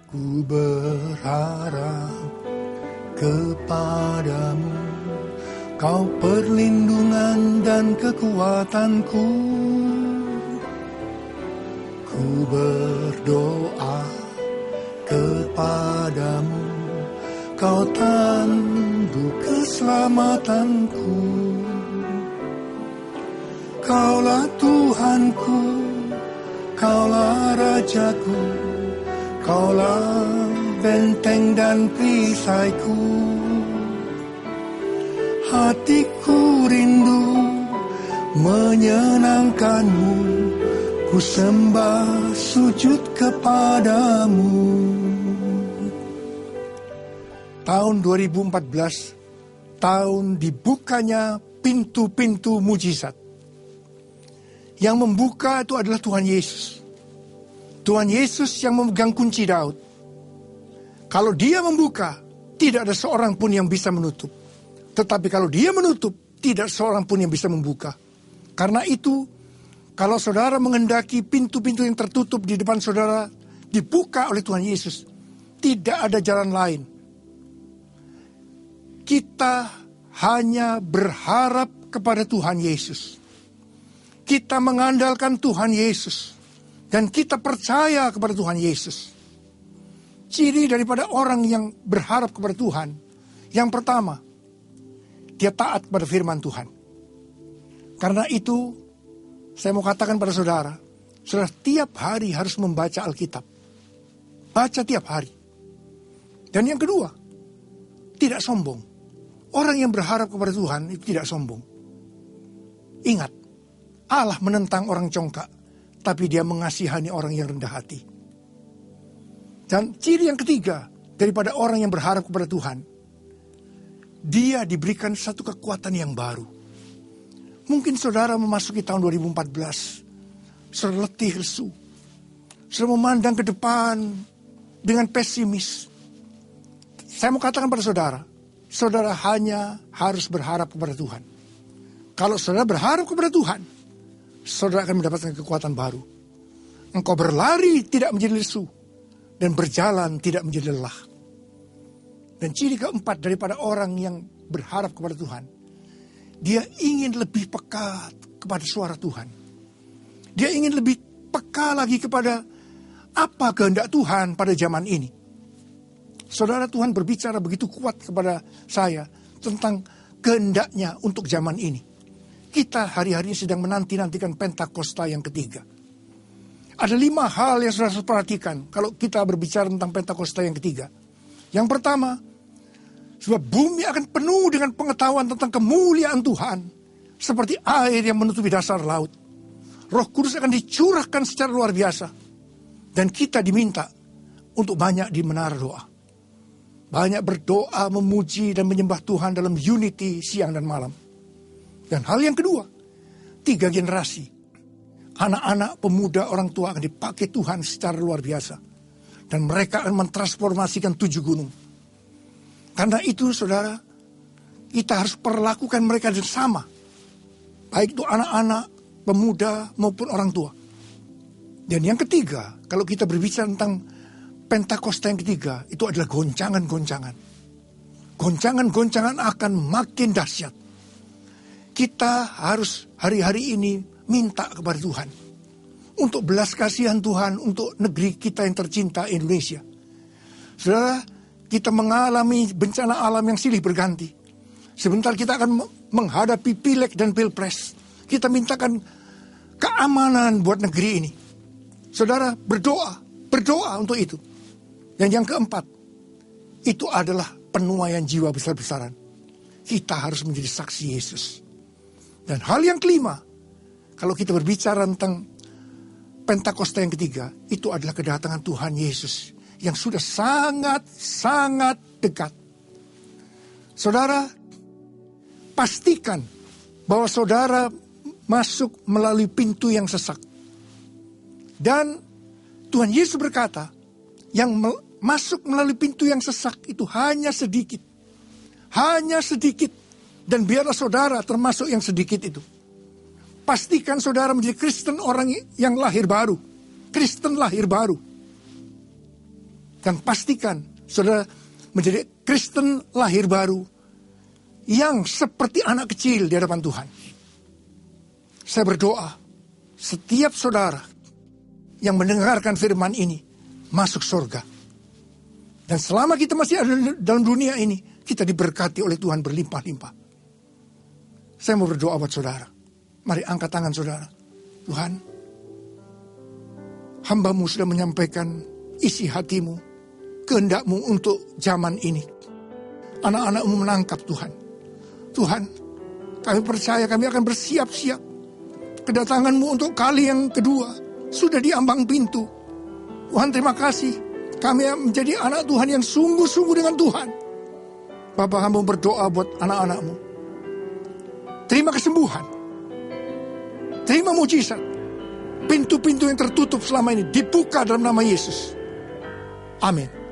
Ku berharap kepadamu, Kau perlindungan dan kekuatanku. Ku berdoa kepadamu, Kau tanduk keselamatanku. Kaulah Tuhanku, Kaulah Rajaku, Kaulah benteng dan perisaiku. Hatiku rindu menyenangkanmu, ku sembah sujud kepadamu. Tahun 2014, tahun dibukanya pintu-pintu mujizat. Yang membuka itu adalah Tuhan Yesus. Tuhan Yesus yang memegang kunci Daud. Kalau Dia membuka, tidak ada seorang pun yang bisa menutup. Tetapi kalau Dia menutup, tidak seorang pun yang bisa membuka. Karena itu, kalau saudara mengendaki pintu-pintu yang tertutup di depan saudara dibuka oleh Tuhan Yesus, tidak ada jalan lain. Kita hanya berharap kepada Tuhan Yesus. Kita mengandalkan Tuhan Yesus. Dan kita percaya kepada Tuhan Yesus. Ciri daripada orang yang berharap kepada Tuhan, yang pertama, dia taat kepada firman Tuhan. Karena itu, saya mau katakan pada saudara, saudara tiap hari harus membaca Alkitab. Baca tiap hari. Dan yang kedua, tidak sombong. Orang yang berharap kepada Tuhan itu tidak sombong. Ingat, Allah menentang orang congkak, tapi Dia mengasihani orang yang rendah hati. Dan ciri yang ketiga daripada orang yang berharap kepada Tuhan, dia diberikan satu kekuatan yang baru. Mungkin saudara memasuki tahun 2014, saudara letih lesu, saudara memandang ke depan dengan pesimis. Saya mau katakan pada saudara, saudara hanya harus berharap kepada Tuhan. Kalau saudara berharap kepada Tuhan, saudara akan mendapatkan kekuatan baru. Engkau berlari tidak menjadi lesu, dan berjalan tidak menjadi lelah. Dan ciri keempat daripada orang yang berharap kepada Tuhan, dia ingin lebih peka kepada suara Tuhan. Dia ingin lebih peka lagi kepada apa kehendak Tuhan pada zaman ini. Saudara, Tuhan berbicara begitu kuat kepada saya tentang kehendaknya untuk zaman ini. Kita hari-hari sedang menanti-nantikan Pentakosta yang ketiga. Ada 5 hal yang saudara harus perhatikan kalau kita berbicara tentang Pentakosta yang ketiga. Yang pertama, sebab bumi akan penuh dengan pengetahuan tentang kemuliaan Tuhan, seperti air yang menutupi dasar laut. Roh Kudus akan dicurahkan secara luar biasa. Dan kita diminta untuk banyak di menara doa. Banyak berdoa, memuji dan menyembah Tuhan dalam unity siang dan malam. Dan hal yang kedua, 3 generasi. Anak-anak, pemuda, orang tua akan dipakai Tuhan secara luar biasa. Dan mereka akan mentransformasikan 7 gunung. Karena itu saudara, kita harus perlakukan mereka sama. Baik itu anak-anak, pemuda maupun orang tua. Dan yang ketiga, kalau kita berbicara tentang Pentakosta yang ketiga, itu adalah goncangan-goncangan. Goncangan-goncangan akan makin dahsyat. Kita harus hari-hari ini minta kepada Tuhan untuk belas kasihan Tuhan untuk negeri kita yang tercinta Indonesia. Saudara, kita mengalami bencana alam yang silih berganti. Sebentar kita akan menghadapi pileg dan pilpres. Kita mintakan keamanan buat negeri ini. Saudara, berdoa untuk itu. Dan yang keempat, itu adalah penuaian jiwa besar-besaran. Kita harus menjadi saksi Yesus. Dan hal yang kelima, kalau kita berbicara tentang Pentakosta yang ketiga, itu adalah kedatangan Tuhan Yesus yang sudah sangat-sangat dekat. Saudara, pastikan bahwa saudara masuk melalui pintu yang sesak. Dan Tuhan Yesus berkata, yang masuk melalui pintu yang sesak itu hanya sedikit. Hanya sedikit. Dan biarlah saudara termasuk yang sedikit itu. Pastikan saudara menjadi Kristen, orang yang lahir baru. Kristen lahir baru. Dan pastikan saudara menjadi Kristen lahir baru yang seperti anak kecil di hadapan Tuhan. Saya berdoa, setiap saudara yang mendengarkan firman ini masuk surga. Dan selama kita masih ada dalam dunia ini, kita diberkati oleh Tuhan berlimpah-limpah. Saya mau berdoa buat saudara. Mari angkat tangan saudara. Tuhan, hamba-Mu sudah menyampaikan isi hatimu, kehendak-Mu untuk zaman ini. Anak-anak-Mu menangkap Tuhan. Tuhan, kami percaya kami akan bersiap-siap. Kedatangan-Mu untuk kali yang kedua sudah di ambang pintu. Tuhan, terima kasih. Kami menjadi anak Tuhan yang sungguh-sungguh dengan Tuhan. Bapa, hamba berdoa buat anak-anak-Mu. Terima kesembuhan. Terima mujizat. Pintu-pintu yang tertutup selama ini dibuka dalam nama Yesus. Amin.